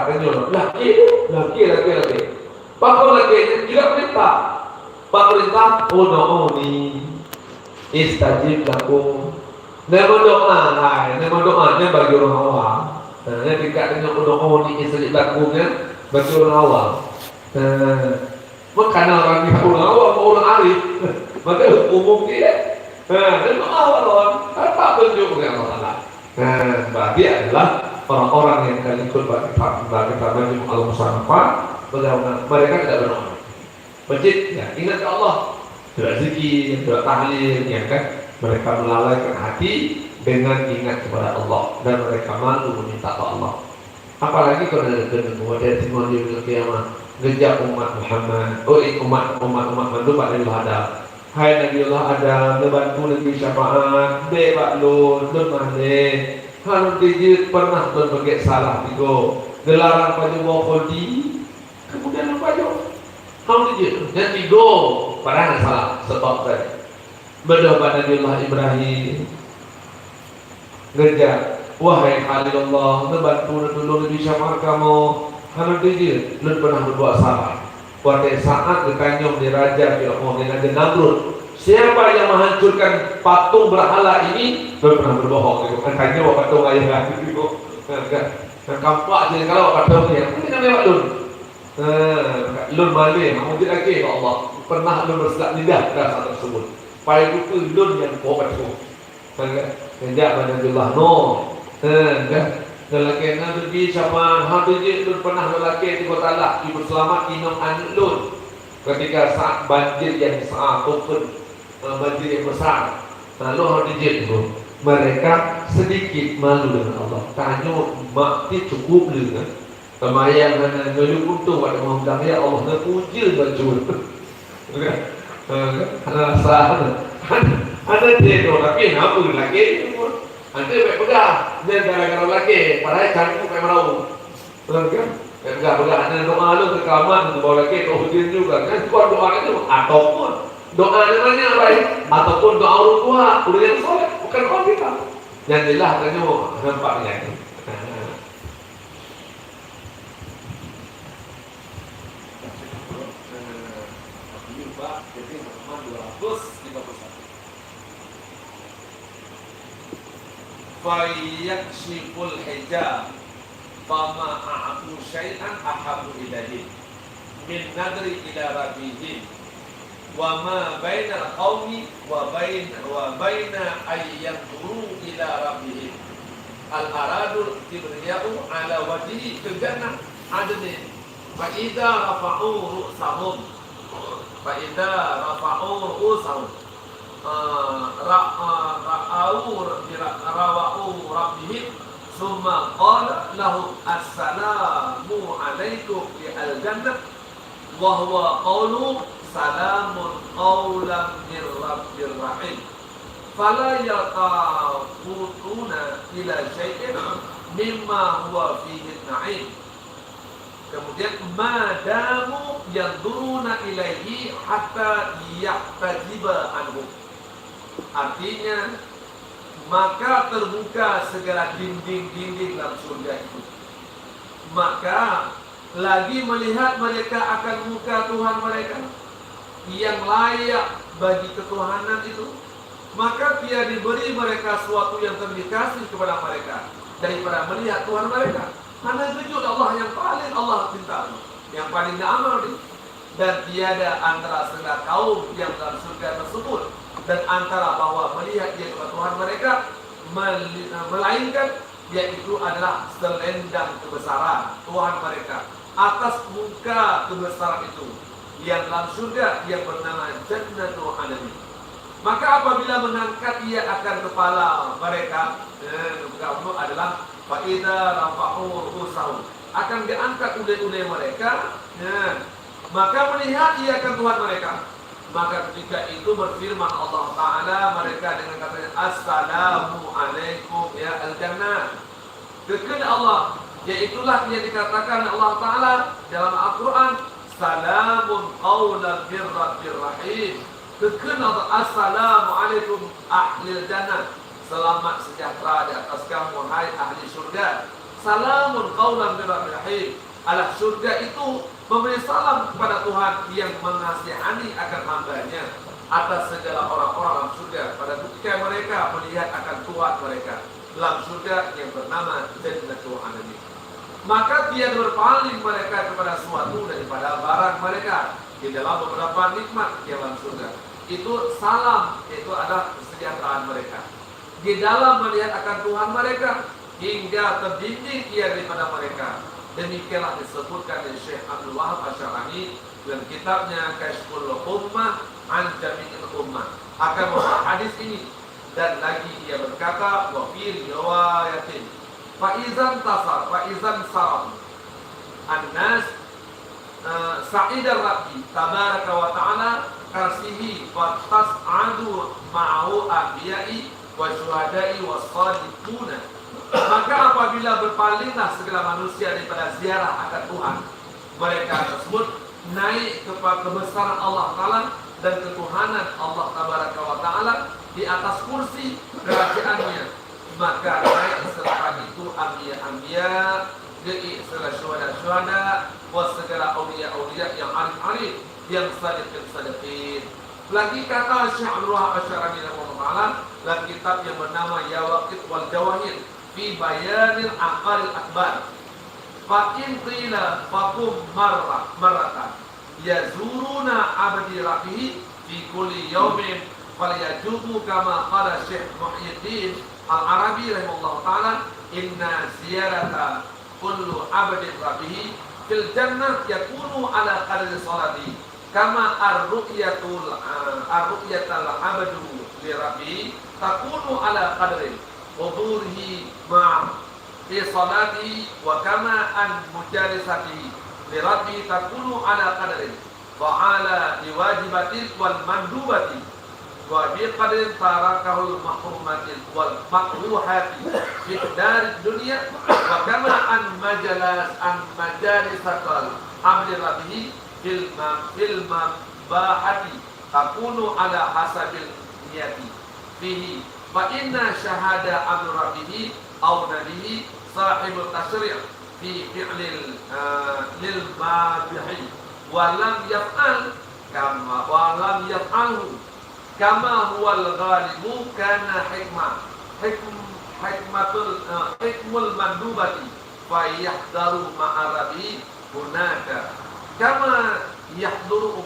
tanya laki. Bakal laki tidak perintah. Pak perintah ud'uni istajib lakum. Nama doanya bagi orang awam. Nah, ketika dengan ud'uni istajib lakum bagi orang awam. Karena orang yang orang awam orang arif, maka umum dia. Dan awal apa tunjuk dengan Allah. Berarti adalah orang-orang yang akan ikut bagi Majmu' Al-Musannafah, mereka tidak berdoa. Masjid, ya, ingat ke Allah, tidak zikir, tidak tahlil, ya kan? Mereka melalaikan hati dengan ingat kepada Allah dan mereka malu meminta ke Allah. Apalagi kalau ada kemudian timur di kiamat, ngejak umat Muhammad, umat Nabi Adam. Hai Nabi Allah Adam, lebantu Nabi syafaat, bebak lun mane, harus dijid pernah berbagai salah tigo, gelarang paju wafodi, kemudian paju. Kamu dijid, dan tigo, padahal salah, sebab tadi. Berdoa Nabi Allah Ibrahim, ngejak, wahai Khalilullah, lebantu Nabi syafaat kamu, harus dijid, lun pernah berbuat salah. Pada saat dikanyong di Raja Fir'aun dengan Namrud, siapa yang menghancurkan patung berhala ini? Belum pernah berbohong. Kanyong bawa patung ayah itu, kampak jadi kalau patung ya, ini kan lewat lun. Lun maling, mungkin lagi Allah pernah lun berselak lidah pada saat tersebut. Pada itu lun yang bawa patung. Sejak Nabiullah Nuh, lelaki Nabi sama hadijit lun pernah lelaki di kota Allah ibu selamat inam anak lun ketika saat banjir yang sangat banjir yang besar. Lalu hadijit itu mereka sedikit malu dengan Allah. Tanya makti cukup dengan kemayang dan ngeluh untung pada mengundang ya Allah ngepujil baju. Ada dia tapi apa lagi itu nanti baik pegang dia gara-gara lagi padahal cantik kayak merau betul kan pegang ada doa lu ke kamar bawa lagi ke hujin juga kan bukan doa itu ataupun doa namanya baik ataupun doa orang tua udah yang soleh bukan doa kita yang jelas katanya nampaknya itu jadi nomor 231 fayakshiful hijab fama a'atu syai'an ahabu ilaihi min nadri ila rabbihim wa ma bainal qaumi wa baina ayyanzuru ila rabbihim al-aradul kibriya'u ala wajhi jannah adnin fa idza rafa'u ru'sahum rawa'u rabbihim summa qala lahum assalamu alaikum fi al-jannah wa huwa qawlu salamun qawlan min rabbir rahim fala yaqafutuna ila syai'in mimma huwa fihi na'im. Kemudian madamu yanzuruna ilaihi hatta yahtajiba anhu. Artinya maka terbuka segala dinding-dinding dalam surga itu. Maka lagi melihat mereka akan muka Tuhan mereka yang layak bagi ketuhanan itu, maka dia diberi mereka sesuatu yang lebih kasih kepada mereka daripada melihat Tuhan mereka. Karena itu Allah yang paling Allah cinta, yang paling diamal, dan tiada antara segala kaum yang dalam surga tersebut dan antara bahwa melihat dia kepada Tuhan mereka melainkan yaitu adalah selendang kebesaran Tuhan mereka atas muka kebesaran itu yang dalam surga yang bernama Jannatul Adn. Maka apabila mengangkat ia akan kepala mereka, kamu adalah fa'idha rafa'u ru'usahum, akan diangkat udai-udai mereka, maka melihat ia akan Tuhan mereka. Maka ketika itu berfirman Allah Ta'ala mereka dengan katanya assalamu alaikum ya al-jannah. Kekal Allah, yaitulah yang dikatakan Allah Ta'ala dalam Al-Quran, salamun qawlan min rabbir rahim. Kekal Allah, assalamu alaikum ahlil jannah, selamat sejahtera di atas kamu hai ahli surga. salamun qaulan min rabbir rahim. Alah surga itu memberi salam kepada Tuhan yang mengasihani akan hambanya atas segala orang-orang dalam surga pada ketika mereka melihat akan Tuhan mereka dalam surga yang bernama Jannatul Adn. Maka dia berpaling mereka kepada suatu daripada barang mereka di dalam beberapa nikmat di dalam surga. Itu salam, itu adalah kesejahteraan mereka. Di dalam melihat akan Tuhan mereka hingga terbimbing ia daripada mereka. Demikianlah disebutkan oleh Syekh Abdul Wahab Asy-Syarani dalam kitabnya Kashful Ummah an Jami'il Ummah akan membahas hadis ini. Dan lagi ia berkata wa fi riwayatin fa izan tasar fa izan saram an-nas sa'idar rabbi tabaraka wa ta'ala karsihi wa tas'adu ma'ahu anbiya'i wa syuhada'i wa sadiquna. Maka apabila berpalinglah segala manusia daripada ziarah akan Tuhan, mereka tersebut naik kepada kebesaran Allah Ta'ala dan ketuhanan Allah Tabaraka wa Ta'ala di atas kursi kerajaannya. Maka naik setelah itu anbiya-anbiya, segala syuhada-syuhada, segala awliya-awliya yang arif-arif, yang sadiqin-sadiqin. Lagi kata Syekh Abdul Wahab Asy-Syarani rahimahullah dalam kitab yang bernama Yawaqit wal Jawahir fi bayanil aqalil akbar. Fa in qila faqum marratan yazuruna abdi rabbih fi kulli yawmin falyajubu kama qala Syekh Muhyiddin Al-Arabi rahimahullah ta'ala inna ziyarata kullu abdi rabbih fil jannah yakunu ala qadri salati kama ar-ru'yatul abdu li rabbi takunu ala qadri hudurihi ma fi salati wa kama an mujalisati li rabbi takunu ala qadri wa ala liwajibatin wal mandubati wa bi qadrin tarakahul mahrumatin wal makruhati fi dari dunia wa kama an majalisatal abdi rabbi fil mabahati takunu ala hasabil niyati fihi fa inna syahada abdi rabbihi aw nabihi sahibul tasyri' fi fi'lil lil mabihi wa lam yaf'al kama huwal ghalibu kana hikmul mandubati fa yahdaru ma'arabi hunaka kama yahduru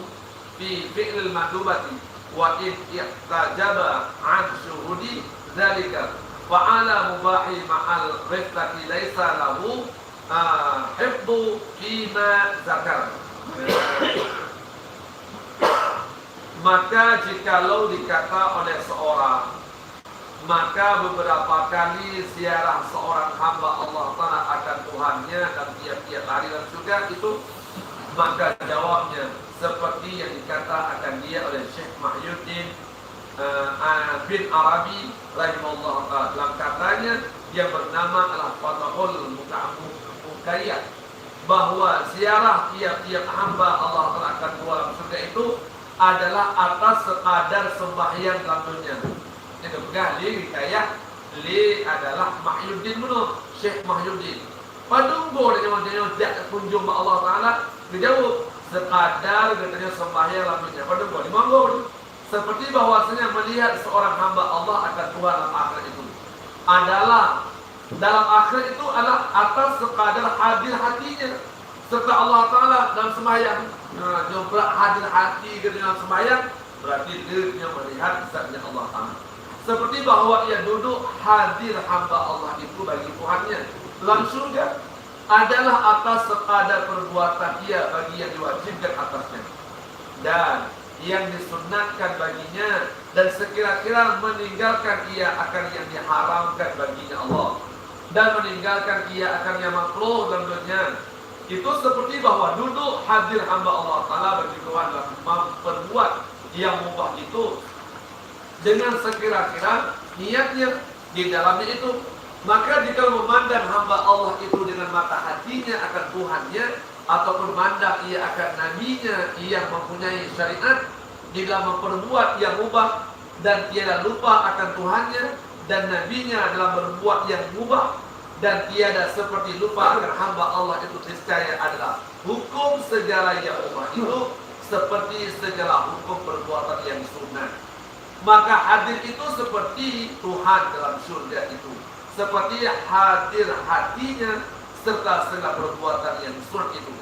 fi fi'lil mandubati wa in ihtajaba an syuhudi dzalika wa ala mubahi ma'al riftati laisa lahu hifdhu fima zakar. Maka jikalau dikata oleh seorang, maka beberapa kali ziarah seorang hamba Allah Ta'ala akan Tuhannya dan tiap-tiap hari dan juga itu, maka jawabnya seperti yang dikata akan dia oleh Syekh Muhyiddin bin Arabi rahimahullah ta'ala dalam katanya yang bernama Al-Fatahul Mukayyad, bahwa ziarah tiap-tiap hamba Allah Ta'ala akan dalam surga itu adalah atas sekadar sembahyang dalam dunia. Ini bergali kayak li adalah Muhyiddin menurut Syekh Muhyiddin. Padunggo dengan dia kunjung Allah Ta'ala dijawab sekadar katanya sembahyang dalam dunia. Padunggo dimanggo seperti bahwasanya melihat seorang hamba Allah akan Tuhan dalam akhirat itu adalah dalam akhirat itu adalah atas sekadar hadir hatinya serta Allah Ta'ala dalam sembahyang. Jumlah hadir hati dengan sembahyang berarti dia melihat zatnya Allah Ta'ala. Seperti bahwa ia duduk hadir hamba Allah itu bagi Tuhannya dalam surga adalah atas sekadar perbuatan ia bagi yang diwajibkan atasnya dan yang disunatkan baginya, dan sekira-kira meninggalkan ia akan yang diharamkan baginya Allah dan meninggalkan ia akan yang makruh dalam dunia. Itu seperti bahwa duduk hadir hamba Allah Ta'ala bagi Tuhan dalam memperbuat yang mubah itu dengan sekira-kira niatnya di dalamnya itu. Maka jika memandang hamba Allah itu dengan mata hatinya akan Tuhannya, ataupun memandang ia akan nabinya yang mempunyai syariat di dalam memperbuat yang mubah dan tiada lupa akan Tuhannya dan nabinya dalam berbuat yang mubah, dan tiada seperti lupa akan hamba Allah itu niscaya adalah hukum segala yang mubah itu seperti segala hukum perbuatan yang sunat. Maka hadir itu seperti Tuhan dalam surga itu, seperti hadir hatinya serta segala perbuatan yang sunat itu.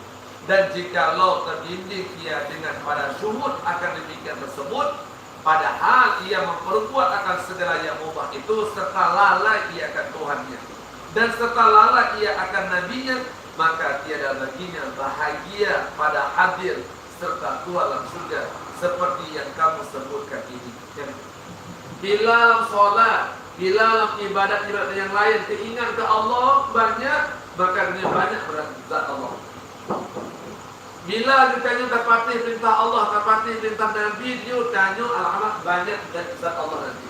Dan jikalau terdidik ia dengan pada syuhud akan demikian tersebut, padahal ia memperbuat akan segala yang mubah itu, serta lalai ia akan Tuhannya dan serta lalai ia akan nabinya, maka tiada baginya bahagia pada hadir serta Tuhan dalam surga seperti yang kamu sebutkan ini. Bila sholat, bila ibadat yang lain keingat ke Allah banyak, maka dia banyak berzat Allah. Bila ditanya dapati perintah Allah, dapati perintah Nabi, dia tanya alhamdulillah banyak zat Allah nanti.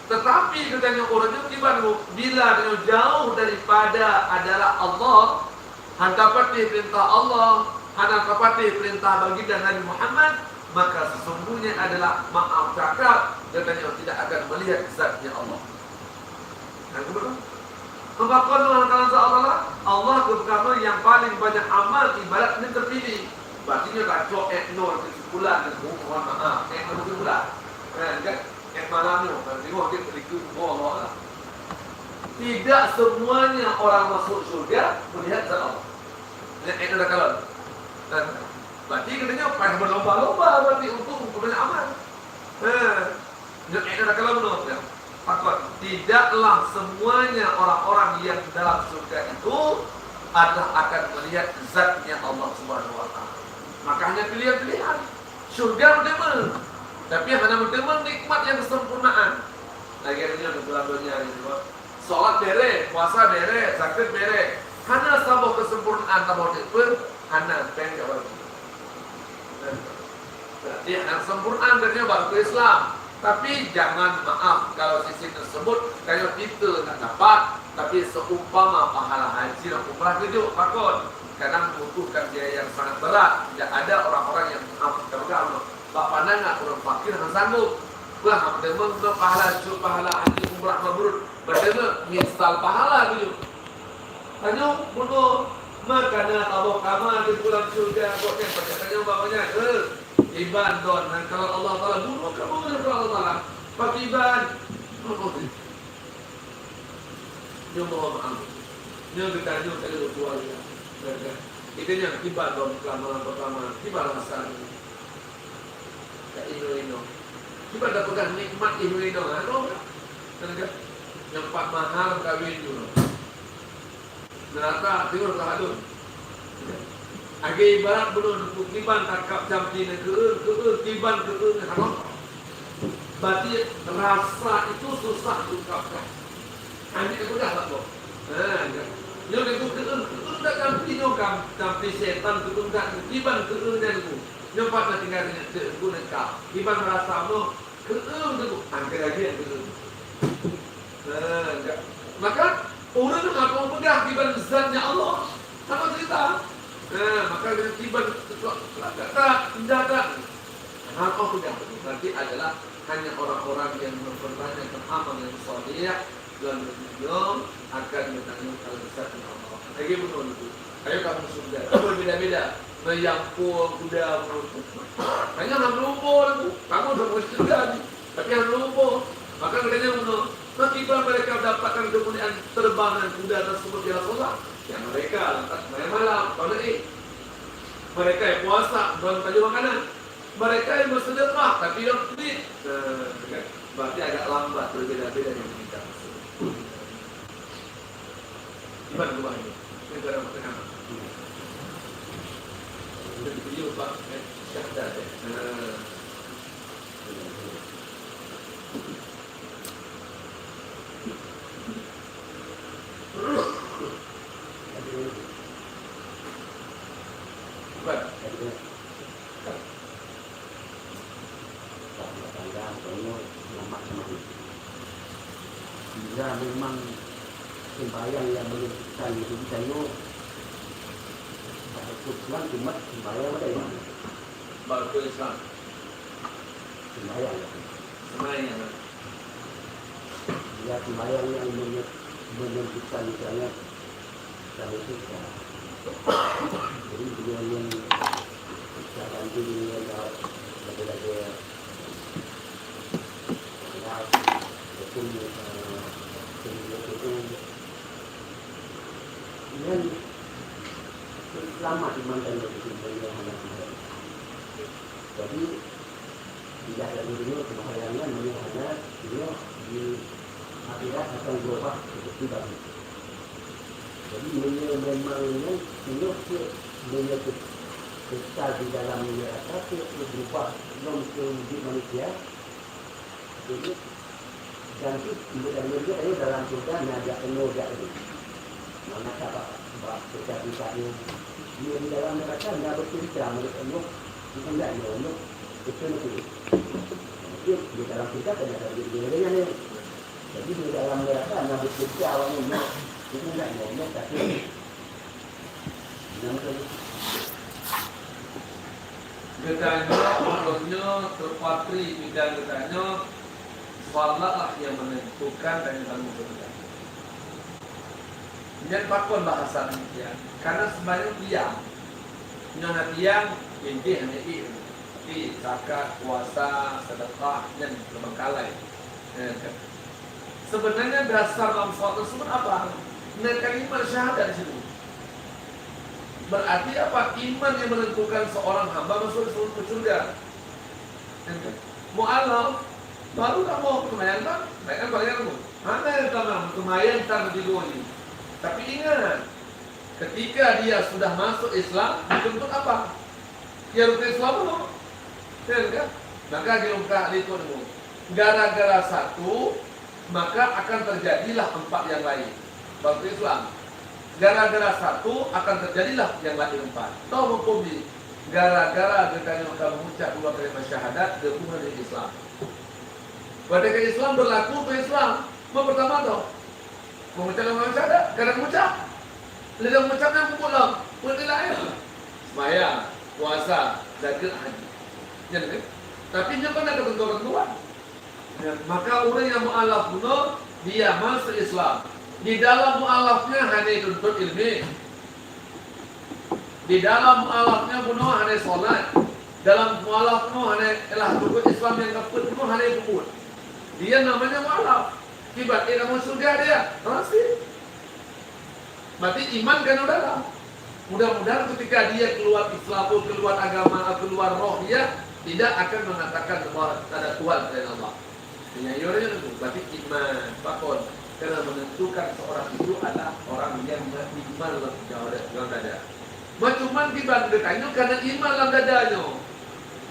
Tetapi katanya orang itu bila dia jauh daripada adalah Allah, dapati perintah Allah, dapati perintah baginda Nabi Muhammad, maka sesungguhnya adalah maaf cakap, katanya tidak akan melihat zatnya Allah. Maka Allah, Allah pertama yang paling banyak amal ibadat ini terpilih. Berarti kacau eknor kesimpulan dan mohon maaf eknor kesimpulan. Malamnya tengok dia berikut Allah lah. Tidak semuanya orang masuk surga melihat zat Allah. Eknor dah kalah. Berarti katanya payah berlomba-lomba berarti untuk banyak amal. Eknor dah kalah benar. Takut tidaklah semuanya orang-orang yang dalam surga itu adalah akan melihat zatnya Allah Subhanahu wa taala. Makanya pilihan-pilihan. Surga bertemu. Tapi hanya bertemu nikmat yang kesempurnaan. Lagi ini ada belanja itu. Salat bere, puasa bere, zakat bere. Hanya sabuk kesempurnaan tambah itu hanya pengen baru. Berarti yang sempurna dari baru ke Islam. Tapi jangan maaf kalau sisi tersebut kalau kita tak dapat, tapi seumpama pahala haji dan umrah itu takut kadang membutuhkan biaya yang sangat berat. Tidak ada orang-orang yang terganggu. Bapak nanya orang fakir yang sanggup. Wah, bertemu pahala haji umrah mabrur, bertemu misal pahala itu. Hanya bunuh makanya tahu kamu di bulan surga buatnya percaya bapaknya. Iban don, dan kalau Allah Taala bunuh kamu dengan Allah Taala. Pak Iban, dia mohon maaf. Dia bertanya kepada keluarga. Itu yang Iban don kelamaran pertama. Iban asal. Tak ino. Iban dah pegang nikmat ino. Kan? Yang pak mahal kawin dulu. Neraka tengok tahadun. Agi ibarat belum tiban takap jampi ke tiban ke haram. Berarti rasa itu susah diungkapkan. Hanya itu dah tak kok. Dia itu tak jampi nyokam jampi setan ke tiban ke dan itu. Nyompat nak tinggalnya ke nekap. Tiban rasa no ke itu angkat lagi yang ke. Maka orang itu nak pegang tiban zatnya Allah. Sama cerita. Maka dengan tiba tidak apa sudah berarti adalah hanya orang-orang yang memperbanyak amal yang saleh dan beliau akan bertanya kalau besar Allah. Lagi betul itu. Ayo kamu sudah berbeda-beda. Meyampur kuda merumput. Hanya nak merumput itu. Kamu sudah bersedia tapi yang merumput. Maka katanya betul. Tiba mereka mendapatkan kemuliaan terbangan kuda tersebut di Rasulullah. Yang mereka lantas malam, mereka yang puasa, bukan baju makanan. Mereka yang bersedekah, tapi yang duit. Berarti agak lambat berbeda-beda yang kita. Gimana rumah ini? Ini cara makan. Sudah video Pak, syahadat. Bila memang sembahyang yang menunjukkan itu bisa yuk Islam cuma sembahyang ada yang Baru Islam sembahyang sembahyang ya sembahyang yang menentukan misalnya kalau kita jadi beliau yang sekarang itu beliau dah ada betul dan selamat iman dan beliau anak kita. Jadi tidak ada beliau kebahagiaan beliau hanya beliau di akhirat akan berubah seperti baru. Jadi beliau memang beliau besar di dalam neraka berubah dalam wujud manusia. Jadi ganti kemudian beliau dalam surga naga penuh itu. Mana sebab kecantikannya dia di dalam neraka tidak bercerita mereka penuh bukan tidak penuh itu nanti. Jadi di dalam surga ternyata dia ni. Jadi di dalam neraka tidak bercerita awalnya itu tidak penuh tapi Getanya, ulunnya, terpatri bidang getanya, salatlah yang menentukan dan yang menentukan. Jangan pakon bahasa ya, karena sebenarnya diam. Nyonya diam, ini hanya ini, zakat, puasa, sedekah, dan terbengkalai. Sebenarnya dasar dalam sholat tersebut apa? Kalimat syahadat di situ. Berarti apa? Iman yang menentukan seorang hamba masuk ke surga. Mu'alaf baru kamu kemayan kan? Baikkan balikan kamu. Mana yang kamu kemayan tak digoni. Tapi ingat, ketika dia sudah masuk Islam, dituntut apa? Ya rukun Islam belum. Kan? Maka dilungkah itu dulu. Gara-gara satu, maka akan terjadilah 4 yang lain. Baru Islam. Gara-gara satu akan terjadilah yang lain 4. Tahu hukum ini? Gara-gara kita mengucap 2 kalimat syahadat gabungan dengan Islam. Pada Islam berlaku untuk Islam. Yang pertama tahu mengucap kalimat syahadat, karena mengucap. Lidah mengucapnya pulang, pun lain. Sembahyang, puasa, zakat, haji. Jadi, tapi dia kan ada ketentuan. Maka orang yang mu'alaf bunuh, dia masuk Islam. Di dalam mu'alafnya hanya tuntut ilmi. Di dalam mu'alafnya bunuh hanya solat. Dalam mu'alaf bunuh hanya ialah rukun Islam yang keput bunuh hanya kubur. Dia namanya mu'alaf. Akibat dia kamu surga dia pasti. Berarti iman kan udah. Mudah-mudahan ketika dia keluar Islam, keluar agama, keluar roh dia tidak akan mengatakan bahwa ada Tuhan selain Allah. Penyayurnya itu berarti iman, pakon. Karena menentukan seorang itu adalah orang yang beriman dalam dada. Cuman kita bertanya karena iman dalam dadanya.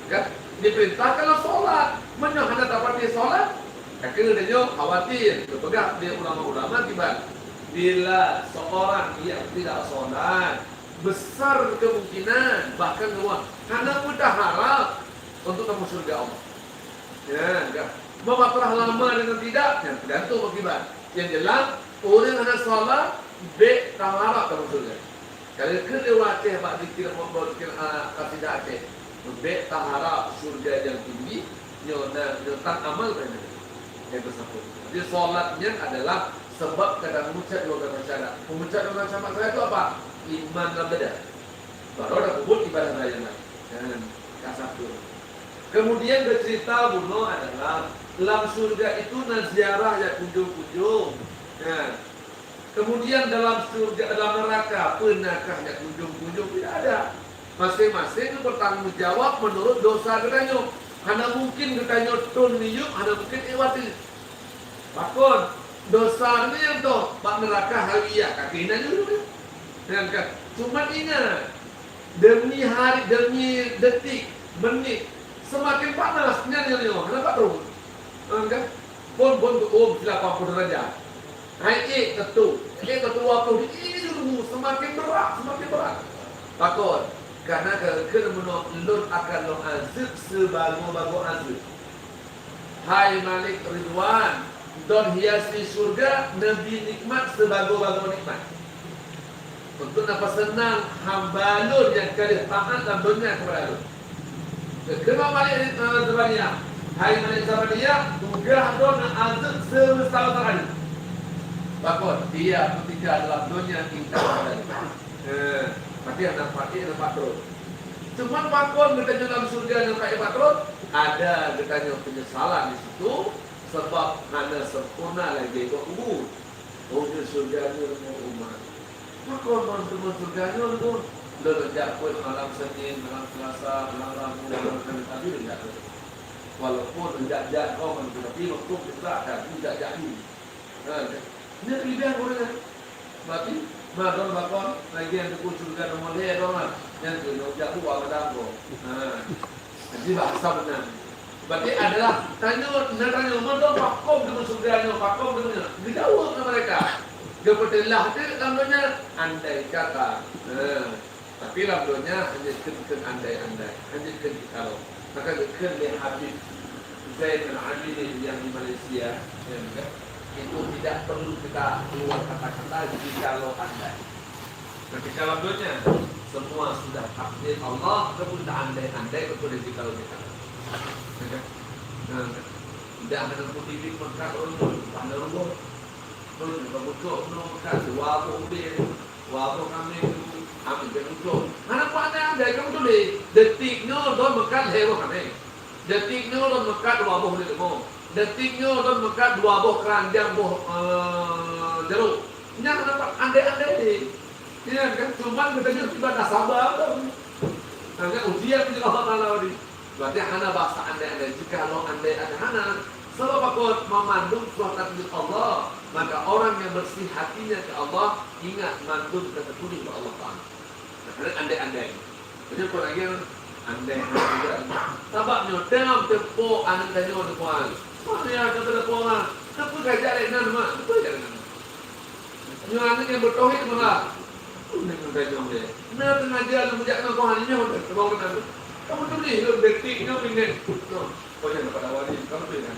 Kan? Diperintahkanlah sholat. Menyuhana dapat dia sholat. Akhirnya dia khawatir. Berpegang dia ulama-ulama tiba. Bila seorang yang tidak sholat, besar kemungkinan bahkan luar. Karena mudah harap untuk kamu surga Allah. Ya, enggak. Mau berapa lama dengan tidak? Ya, tergantung akibat. Yang jelas, orang ada salat, baik taharap dalam surga. Kalau kelewat Aceh, Pak Dikir, Mohon Kasidah Aceh, baik taharap surga yang tinggi, nyotan amal banyak. Yang tersebut. Jadi salatnya adalah sebab kadang mengucap 2 kalimat syahadat. Mengucap 2 kalimat syahadat itu apa? Iman dalam dada. Baru ada kubur ibadah layanan. Dan kasatu. Kemudian bercerita bunuh adalah dalam surga itu naziarah ya kunjung-kunjung. Ya. Kemudian dalam surga, dalam neraka pernahkah ya kunjung-kunjung? Tidak ada. Masing-masing bertanggung jawab menurut dosa katanya. Hanya mungkin katanya tun niyuk, hanya mungkin iwati. Pakon dosa ni yang tu pak neraka hawiyah kakinya dulu. Kan? Cuma ingat demi hari, demi detik, menit semakin panasnya ni kenapa terus? Kan? Pun tu sila 80 derajat. Hai tentu waktu ini dulu semakin berat. Takut karena kena menolun akan long azib sebagu azib. Hai Malik Ridwan, don hiasi surga nabi nikmat sebagu nikmat. Untuk napa senang hamba lur yang kali taat dalam dunia kepada lur. Kenapa Malik Ridwan? Hai Malik Ridwan, tunggah don azib setahun terakhir. Bakon dia ketika dalam dunia tingkat tapi anak pakai anak patron. Cuma bakon kita dalam surga yang pakai patron ada katanya penyesalan di situ sebab hanya sempurna lagi ke kubur. Oh di surga ni umat. Bakon masuk surga ni tu lelajak pun malam Senin, malam Selasa, malam Rabu, malam Kamis tadi tidak. Walaupun tidak kau tapi waktu kita akan tidak jadi. Ini kelebihan orang. Berarti madon bakon lagi yang tu surga nomor dia orang yang tu nak jatuh awak dapur. Jadi bahasa benar. Berarti adalah tanya madon bakon dengan surga ni, bakon dengan dijawab kepada mereka. Dia bertelah dia namanya andai kata. Tapi labdonya hanya kan andai-andai, hanya kan kalau maka kan dia Habib Zain al-Abidin yang di Malaysia, itu tidak perlu kita keluar kata-kata kalau andai. Ketika labdonya semua sudah takdir Allah, kemudian andai-andai kemudian kalau kita. Tidak ada putih mereka untuk pada rumah, terus berbuka belum mereka wabu kami ambil berbuka. Mana andai kamu tu deh, detiknya don mekat hewan kami, detiknya don mekat dua buah lemo, detiknya don mekat dua buah keranjang buah jeruk. Ini kenapa andai-andai deh? Ini kan cuma kita tiba dah sabar tu. Nanti ujian kita Allah Taala ni. Berarti hana bahasa andai-andai. Jika lo andai-andai hana, sebab aku memandung suatu takdir Allah, maka orang yang bersih hatinya ke Allah ingat mandung ketekuni ke Allah Taala. Nah, andai-andai. Jadi kau lagi andai-andai. Sebabnya dalam tempoh andai-andai tu puan. Mana yang kata tempoh lah? Tempoh gajah lenan mak. Tempoh gajah lenan. Yang anak yang bertauhid malah. Dengan gajah dia. Nak ngajar nak menjadi kau hanya orang sebab kena. Kamu tu ni detik kau minit. Kau jangan dapat awalin. Kamu tu kan.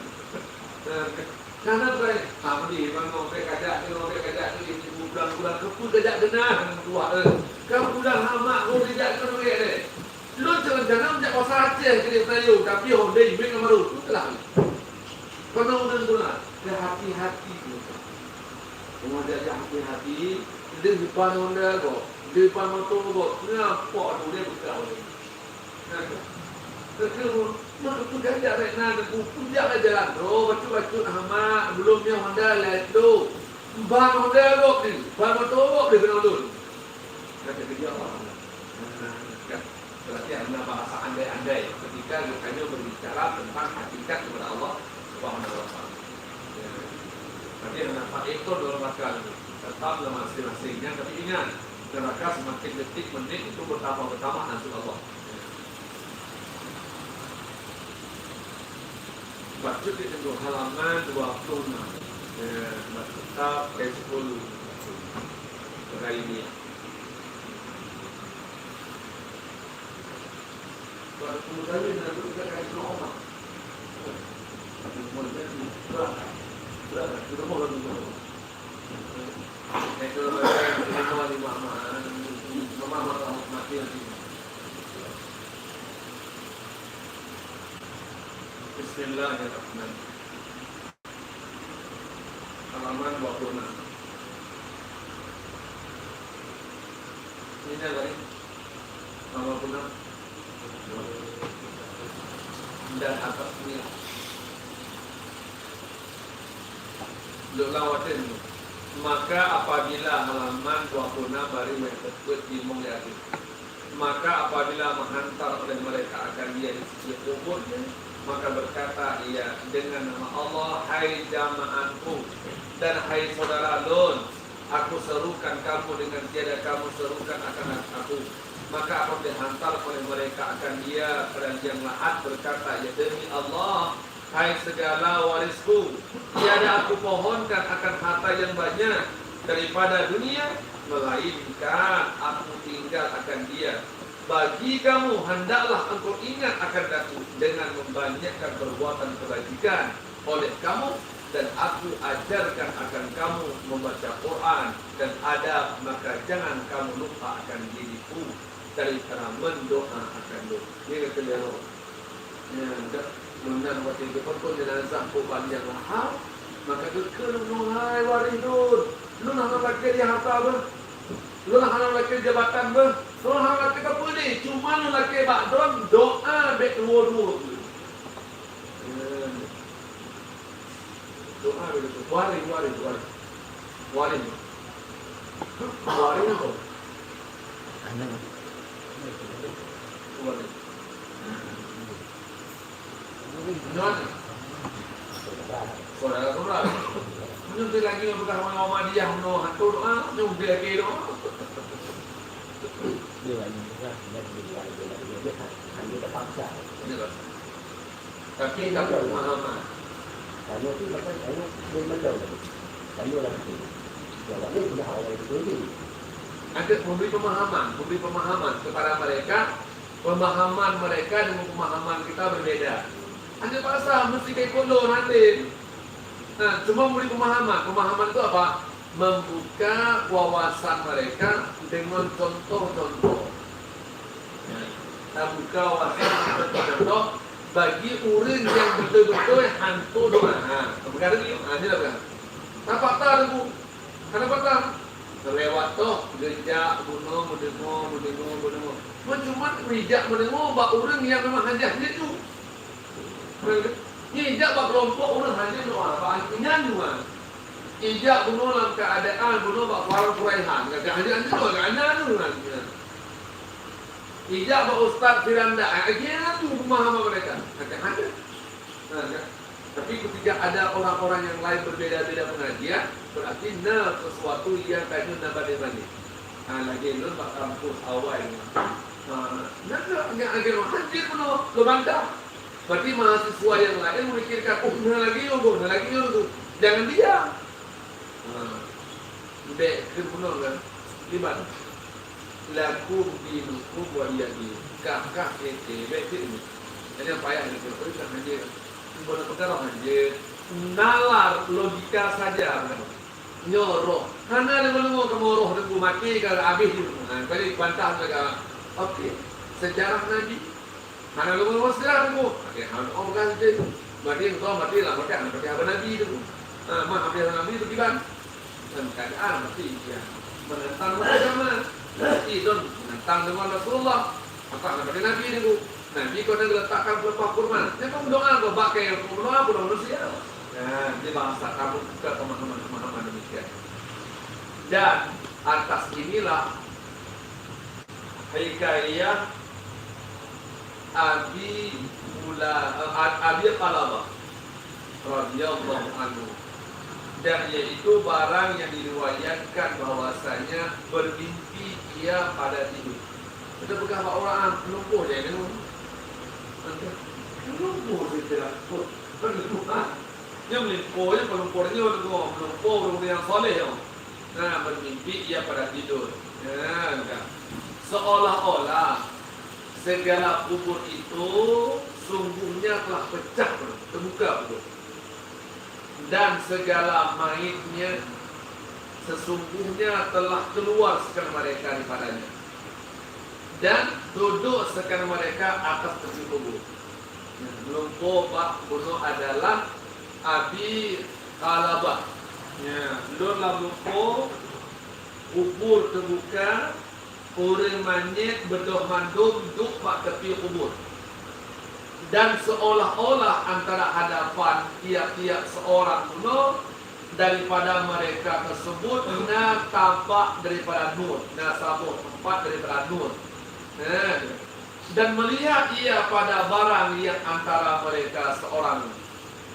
Karena berapa? Amri, bangun kajak ni bulan keput kajak denah tua. Kamu bulan hama kau kajak kau ni ada. Lu jangan menjadi pasal Aceh ke Melayu, tapi orang dia ibin kamaru. Itulah. Kau nak udah tu lah. Hati-hati. Kamu ada hati-hati. Dia depan onda kau, di depan motor kau, kenapa tu dia berkau ni? Terus, mana tu gajah nak nak puncak jalan, batu hama, belumnya Honda lihat tu, ban Honda kau ni, ban motor kau dia kena dulu. Kata kerja apa? Berarti anda bahasa andai-andai ketika kita berbicara tentang hakikat kepada Allah Subhanahu Wa Taala. Berarti anda pakai itu dalam akal. Tetap dalam masing-masingnya, tapi ingat neraka semakin detik menit itu bertambah nasib Allah. Baca di halaman 26. Tetap ke-10 hari ini. Pada kemudian nak berita kajian Allah. Kemudian berapa? Kita mau lalu. Itu lima mati nanti. Bismillahirrahmanirrahim. Halaman 26. Ini apa ini? Halaman 26. Dan atasnya. Duduk lawatin. Maka apabila halaman 26 baru tersebut dimong di akhir. Maka apabila menghantar oleh mereka akan dia di sisi kuburnya, maka berkata ia dengan nama Allah, hai jamaanku dan hai saudara Lun, aku serukan kamu dengan tiada kamu serukan akan aku. Maka apabila dihantar oleh mereka akan dia pada yang lahat berkata, ya demi Allah, hai segala warisku, tiada aku pohonkan akan harta yang banyak daripada dunia, melainkan aku tinggal akan dia. Bagi kamu, hendaklah engkau ingat akan aku dengan membanyakkan perbuatan kebajikan oleh kamu, dan aku ajarkan akan kamu membaca Quran dan adab, maka jangan kamu lupa akan diriku daripada mendoa akan doa. Ini kata dia. Benar waktu itu pun jenazah panjang lahar Maka kekal hai waris lu nak laki dia harta apa? Lu nak laki jabatan apa? Lu nak laki apa ni? Cuma lu laki bakdon doa bek dua-dua. Doa begitu. Waris. Waris apa? Anak. Waris. Mana? Saudara. Nyuntik lagi bukan orang dia no hantu doa, nyuntik lagi doa. Dia lagi dia hanya terpaksa. Tapi tak pemahaman. Karena itu macam saya berbeda. Saya lagi. Yang lain punya hal yang berbeda. Ada memberi pemahaman kepada mereka. Pemahaman mereka dengan pemahaman kita berbeda. Ada pasal mesti kayak kolor nanti. Nah, cuma memberi pemahaman. Pemahaman itu apa? Membuka wawasan mereka dengan contoh-contoh. Nah, buka wawasan contoh-contoh bagi orang yang betul-betul hantu doa. Bukan lagi. Ini dah bukan. Nampak tak tu? Kenapa tak? Terlewat tu, gejak, bunuh, mendengar. Cuma gejak mendengar bak orang yang memang hajatnya tu. Ijak bak kelompok orang hanya doa, bak nyanyi. Ijak bunuh dalam keadaan bunuh bak warang kuraihan. Kata hanya doa, kata tu. Ijak bak ustaz firanda, akhirnya tu pemahaman mereka. Kata ada. Tapi ketika ada orang-orang yang lain berbeda-beda pengajian, berarti sesuatu yang kayu nabade-bade. Lagi lu bak kampus awal. Nak agak hancur penuh, lebantah. Berarti mahasiswa yang lain memikirkan, nak lagi tu. Jangan diam. Dek, benar kan? Libat. Lakum dinukum waliyadi. Kakak ente, baik ini. Ini apa yang dikatakan saja. Boleh perkara saja. Nalar logika saja. Nyoroh. Karena dia mau kemoroh dan mati kalau habis. Kali bantah mereka. Okey. Sejarah Nabi. Mana lu mau sejarah tu? Okey, orang kan je. Berarti engkau mati lah, berarti apa Nabi tu? Maaf dia Nabi tu gimana? Dan keadaan mati dia menentang agama. Mati don menentang dengan Rasulullah. Apa seperti Nabi tu? Nabi kau nak letakkan pelepah kurma. Dia pun doa kau pakai kurma pun manusia. Dia bahasa kamu ke teman-teman demikian. Dan atas inilah hikayah Abi Qalabah radhiyallahu anhu, dan yaitu barang yang diriwayatkan bahwasanya bermimpi ia pada tidur. Kita beberapa orang lumpuh dia ni. Lumpuh dia tidak pun. Dia pelumpuhnya pelumpuh yang soleh. Bermimpi ia pada tidur. Seolah-olah segala kubur itu sungguhnya telah pecah, terbuka kubur. Dan segala mayitnya sesungguhnya telah keluar sekarang mereka daripadanya. Dan duduk sekarang mereka atas tepi kubur. Lumpuh bunuh adalah Abi Qalabah. Lurlah lumpuh, kubur terbuka. Orang manyet berdoa mandum duduk pada tepi kubur. Dan seolah-olah antara hadapan tiap-tiap seorang nur daripada mereka tersebut tampak daripada nur, sabuh tempat daripada nur. Dan melihat ia pada barang yang antara mereka seorang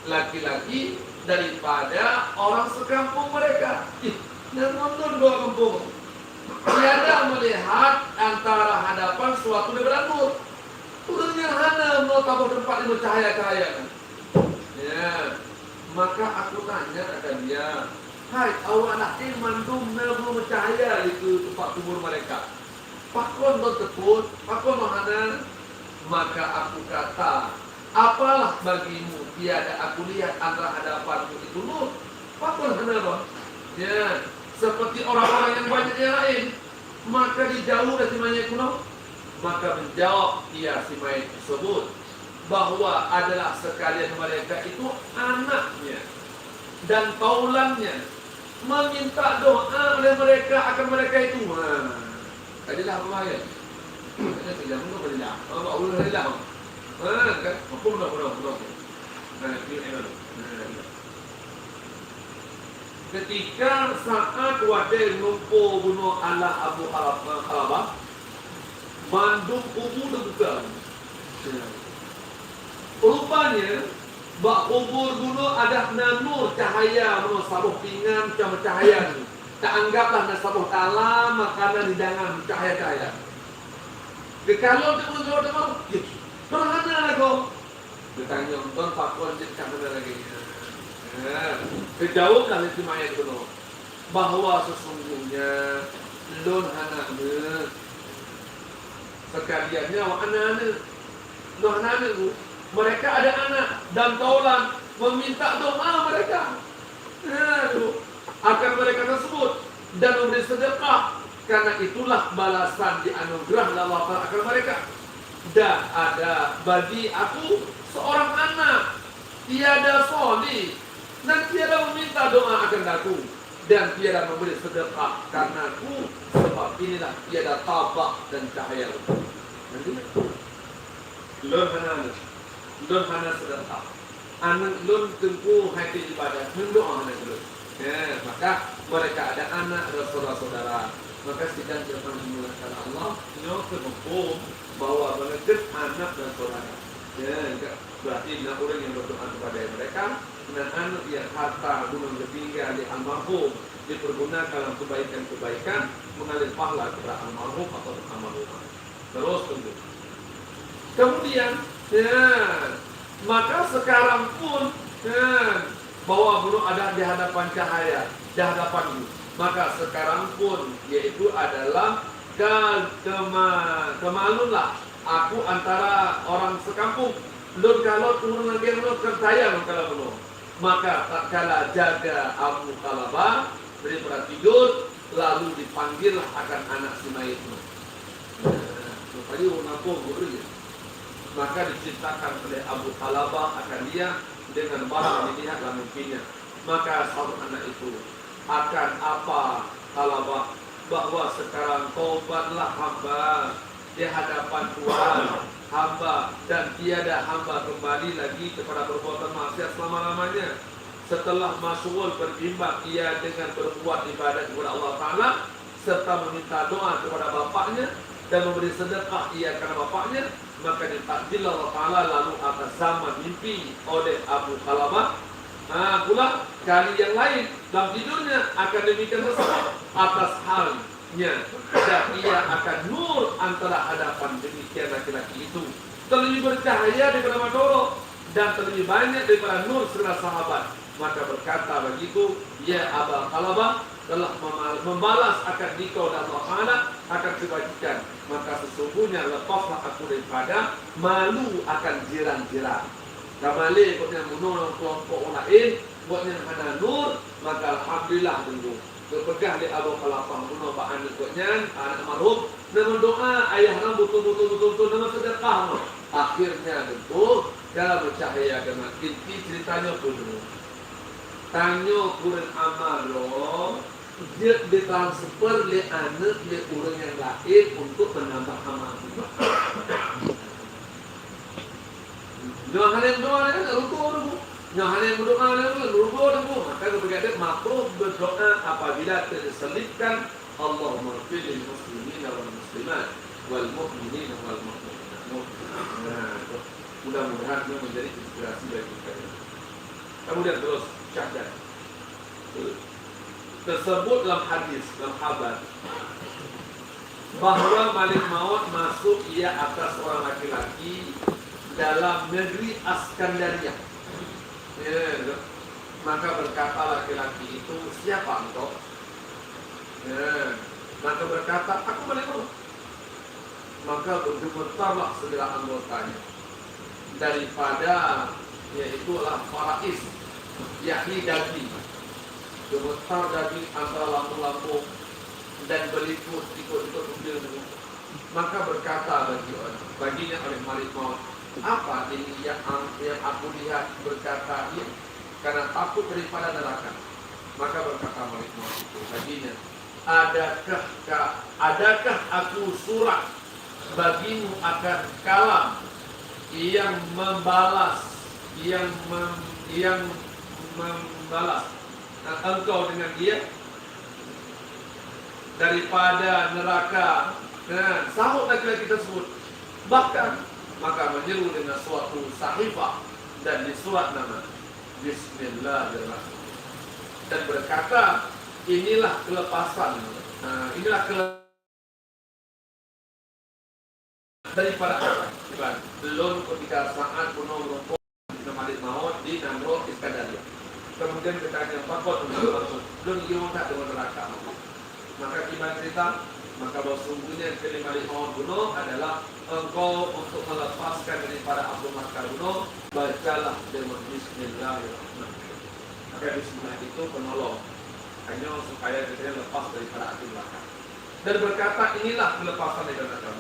laki-laki daripada orang sekampung mereka. Dan nonton dua kampung. Tiada melihat antara hadapan suatu daripada nur. Turunnya hana mau tabuh tempat ini cahaya-cahaya. Maka aku tanya akan dia, hai awak nak mandum belum cahaya itu tempat kubur mereka. Pakon don teput, pakon hana. Maka aku kata, apalah bagimu tiada aku lihat antara hadapanmu itu nur. Pakon hana don. Seperti orang-orang yang banyak yang lain. Maka dijauh dari mayat kuno. Maka menjawab dia si mayat tersebut bahwa adalah sekalian mereka itu anaknya. dan kaulannya, meminta doa oleh mereka akan mereka itu. Adalah bahaya. Ada sejam itu berjalan. Allah Allah. Kan? Hukum dah. Ketika saat Wadil lumpur bunuh anak Abu Qalabah, manduk kubur terbuka. Rupanya bak kubur dulu ada nur cahaya, nur sabuh pinggan macam cahaya ni. Tak anggaplah nak sabuh dalam makanan hidangan cahaya-cahaya. Kalau dia pun jawab dia mau, mana aku? Dia tanya, tuan pakon cakap mana lagi? Sejauh kali itu mayat dulu bahawa sesungguhnya lon anaknya sekaliannya anak-anak lon anak tu mereka ada anak dan kaulan meminta doa mereka akan mereka tersebut dan memberi sedekah karena itulah balasan dianugerah Allah akan mereka. Dan ada bagi aku seorang anak tiada soleh dan tiada meminta doa akan aku dan tiada memberi sedekah karena aku, sebab inilah tiada tabak dan cahaya. Nanti lon hana sedekah anak lon tengku hati ibadah mendoa anak lon. Maka mereka ada anak, ada saudara-saudara. Maka sedang jangan dimulakan Allah nyo terhukum bahwa mengejar anak dan saudara. Berarti nak orang yang berdoa kepada mereka dan anak yang harta gunung tertinggal di almarhum dipergunakan dalam kebaikan-kebaikan mengalir pahala kepada almarhum atau almarhumah. Terus tunggu. Kemudian, maka sekarang pun bahwa belum ada di hadapan cahaya, di hadapanmu. Maka sekarang pun yaitu adalah kemalunlah aku antara orang sekampung. Lun kalau turun lagi lun kertaya kalau belum. Maka tak kala jaga Abu Qalabah daripada tidur lalu dipanggil akan anak si mayit itu. Rupanya mengaku guru. Maka diceritakan oleh Abu Qalabah akan dia dengan barang yang dilihat dalam mimpinya. Maka satu anak itu akan apa Qalabah bahwa sekarang taubatlah hamba di hadapan Tuhan hamba dan tiada hamba kembali lagi kepada perbuatan maksiat selama-lamanya. Setelah masyghul berimbang ia dengan berbuat ibadat kepada Allah Ta'ala serta meminta doa kepada bapaknya dan memberi sedekah ia kepada bapaknya, maka ditakdir Allah Ta'ala lalu atas zaman mimpi oleh Abu Qalabah pula kali yang lain dalam tidurnya akan demikian tersebut atas halnya dan ia akan nur antara hadapan demikian laki-laki itu terlebih bercahaya daripada matahari dan terlebih banyak daripada nur segala sahabat. Maka berkata begitu, ya Abu Qalabah telah membalas akan dikau dan Allah Ta'ala akan kebajikan. Maka sesungguhnya lepaslah aku daripada malu akan jiran-jiran. Kamali buatnya menurut kelompok lain, buatnya hana nur, maka alhamdulillah dulu. Berpegang di Abu Qalabah menurut Pak Anik buatnya, anak marhum, nama doa ayah betul-betul nama sedekah. Akhirnya tentu dalam bercahaya dengan inti ceritanya pun dulu. Tanya kurang amal loh, dia ditransfer oleh anak oleh orang yang lain untuk menambah amal. Jangan yang doa ni ruku dulu. Jangan yang berdoa ni ruku dulu. Maka ketika makruh berdoa apabila terselipkan Allahumma fil muslimin wal muslimat wal mu'minin wal mu'minat. Mudah-mudahan ini menjadi inspirasi bagi kita. Kemudian terus syahadat. Tersebut dalam hadis, dalam khabar bahawa Malik Maut masuk ia atas seorang laki-laki dalam negeri Askandaria. Maka berkata laki-laki itu, siapa engkau? Maka berkata, aku Malik Maut. Maka bergemetarlah segala anggotanya daripada yaitulah farais, yakni daging. Gemetar daging antara lambung-lambung dan berliput ikut-ikut mobil. Maka berkata baginya oleh Malik Maut, apa ini yang aku lihat? Berkata, ya, karena takut daripada neraka. Maka berkata Malik Maut itu baginya, adakah aku surat bagimu akan kalam yang membalas engkau dengan dia daripada neraka. Nah, sahut laki-laki tersebut. Bahkan maka menyeru dengan suatu sahifah dan disurat nama Bismillahirrahmanirrahim dan berkata, inilah kelepasan, inilah daripada apa? Belum ketika saat kuno merumput Malik Maut di Namrud Iskandariya. Kemudian bertanya, fakot belum ingin tak dengan neraka. Maka gimana cerita? Maka bahwa sungguhnya kelima Malik Maut kuno adalah engkau untuk melepaskan daripada Abu Bakar kuno, bacalah dengan Bismillahirrahmanirrahim. Maka Bismillah itu penolong, hanya supaya kita lepas daripada Abu Bakar. Dan berkata, inilah kelepasan dari neraka.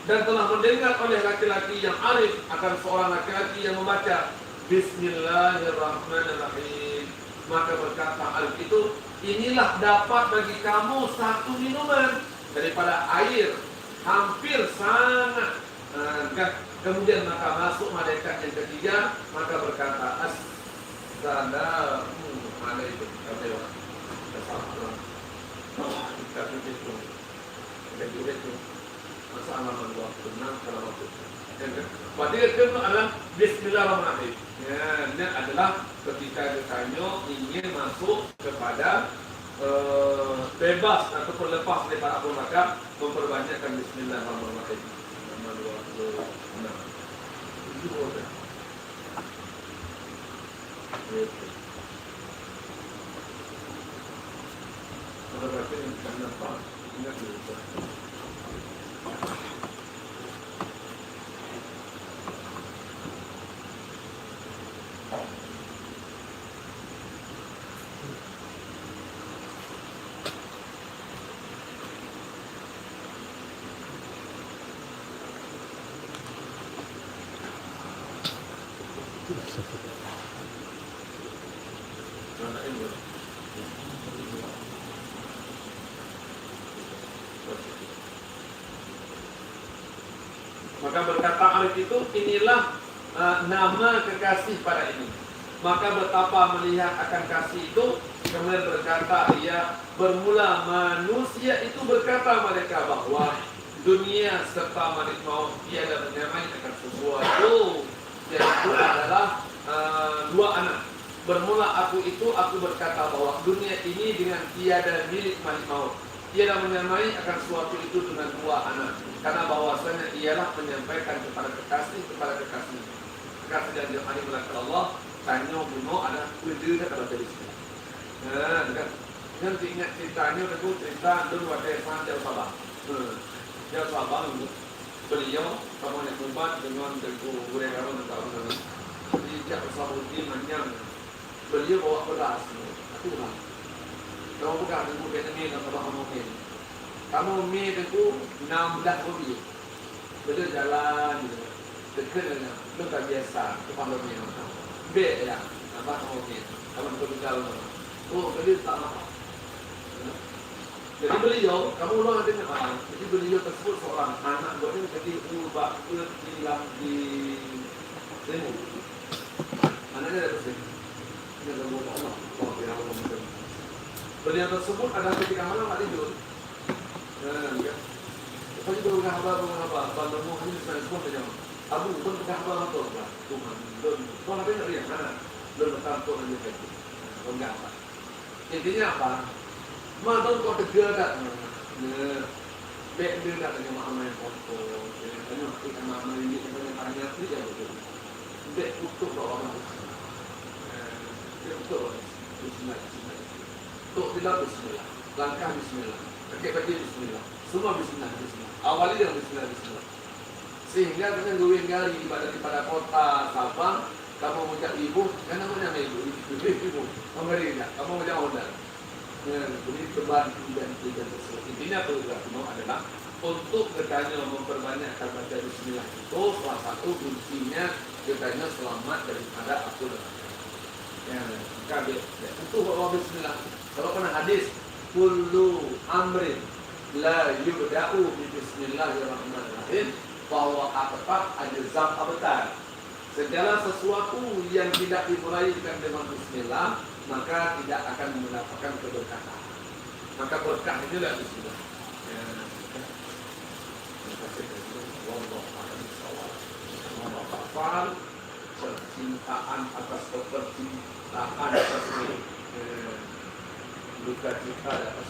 Dan telah mendengar oleh laki-laki yang arif akan seorang laki-laki yang membaca Bismillahirrahmanirrahim. Maka berkata arif itu, inilah dapat bagi kamu satu minuman daripada air, hampir sangat. Kemudian maka masuk malaikat yang ketiga, maka berkata Assalamualaikum. Masalah benar kalau waktu. Berarti itu adalah Bismillahirrahmanirrahim. Ya, ini adalah ketika ditanya ingin masuk kepada bebas ataupun lepas daripada Abu Bakar, memperbanyakkan Bismillahirrahmanirrahim. Berarti ini kenapa? Ingat dulu. Maka berkata Arif itu, inilah nama kekasih pada ini. Maka betapa melihat akan kasih itu, kemudian berkata ia, bermula manusia itu berkata mereka bahwa dunia serta Malik Maut tiada menyamai akan sesuatu. Yaitu adalah dua anak. Bermula aku berkata bahwa dunia ini dengan tiada milik Malik Maut. Tiada menyamai akan sesuatu itu dengan dua anak. Karena bahwasanya ialah menyampaikan kepada kekasih Kekasih dan dirahmati oleh Allah. Tanya bunuh ada kuliah kata dari sini. Nah, kan? Nanti ingat ceritanya itu cerita dulu ada Jal Sabah. Jal Sabah beliau kamu yang tempat dengan tentu gurih kamu dan kawan-kawan. Dia Sahabuddin Manyang. Beliau bawa beras. Aku bilang, kamu bukan tentu Vietnamese dan kamu mungkin. Kamu mie tentu 16 rupiah. Beliau jalan dekat dengan itu tak biasa kepada mie. Bed ya, apa kamu mie? Kamu betul jalan. Oh, beliau tak mahal. Jadi beliau, kamu ulang dengan apa? Jadi beliau tersebut seorang anak buatnya jadi ubah hilang di demo. Anaknya ada sini. Ini ada buat Allah. Beliau tersebut ada ketika malam tak tidur. Lepas itu berkhabar, bantumu ini semua saja. Abu pun berkhabar betul, Tuhan. Tuhan ada yang riang, mana? Belum berkantor lagi lagi. Enggak apa. Intinya apa? Mantan kau tegak tak? Bek dia tak tanya mama yang foto. Tanya ikan mama ini yang tanya dia betul. Bek utuh orang. Dia betul. Bismillah. Tuk tidak Bismillah. Langkah Bismillah. Pakai baju Bismillah. Semua Bismillah. Awali dengan Bismillah. Sehingga kita guring gali pada kota Sabang. Kamu mengucap ibu, kan namanya ibu. Memberi tidak. Kamu mengucap modal. Beri teban dan tersebut. Intinya program adalah untuk bertanya memperbanyakkan baca Bismillah itu salah satu kuncinya bertanya selamat daripada aku. Ya, kaget. Ya, tentu bawa bismillah. Kalau pernah hadis, kullu amrin la yubda'u bi bismillahirrahmanirrahim bahwa tetap ajzam abtar. Segala sesuatu yang tidak dimulai dengan bismillah, maka tidak akan mendapatkan keberkahan. Maka berkah itu adalah bismillah. Ya. Terima kasih. Wallahu a'lam. Percintaan atas kepercintaan atas duka cita atas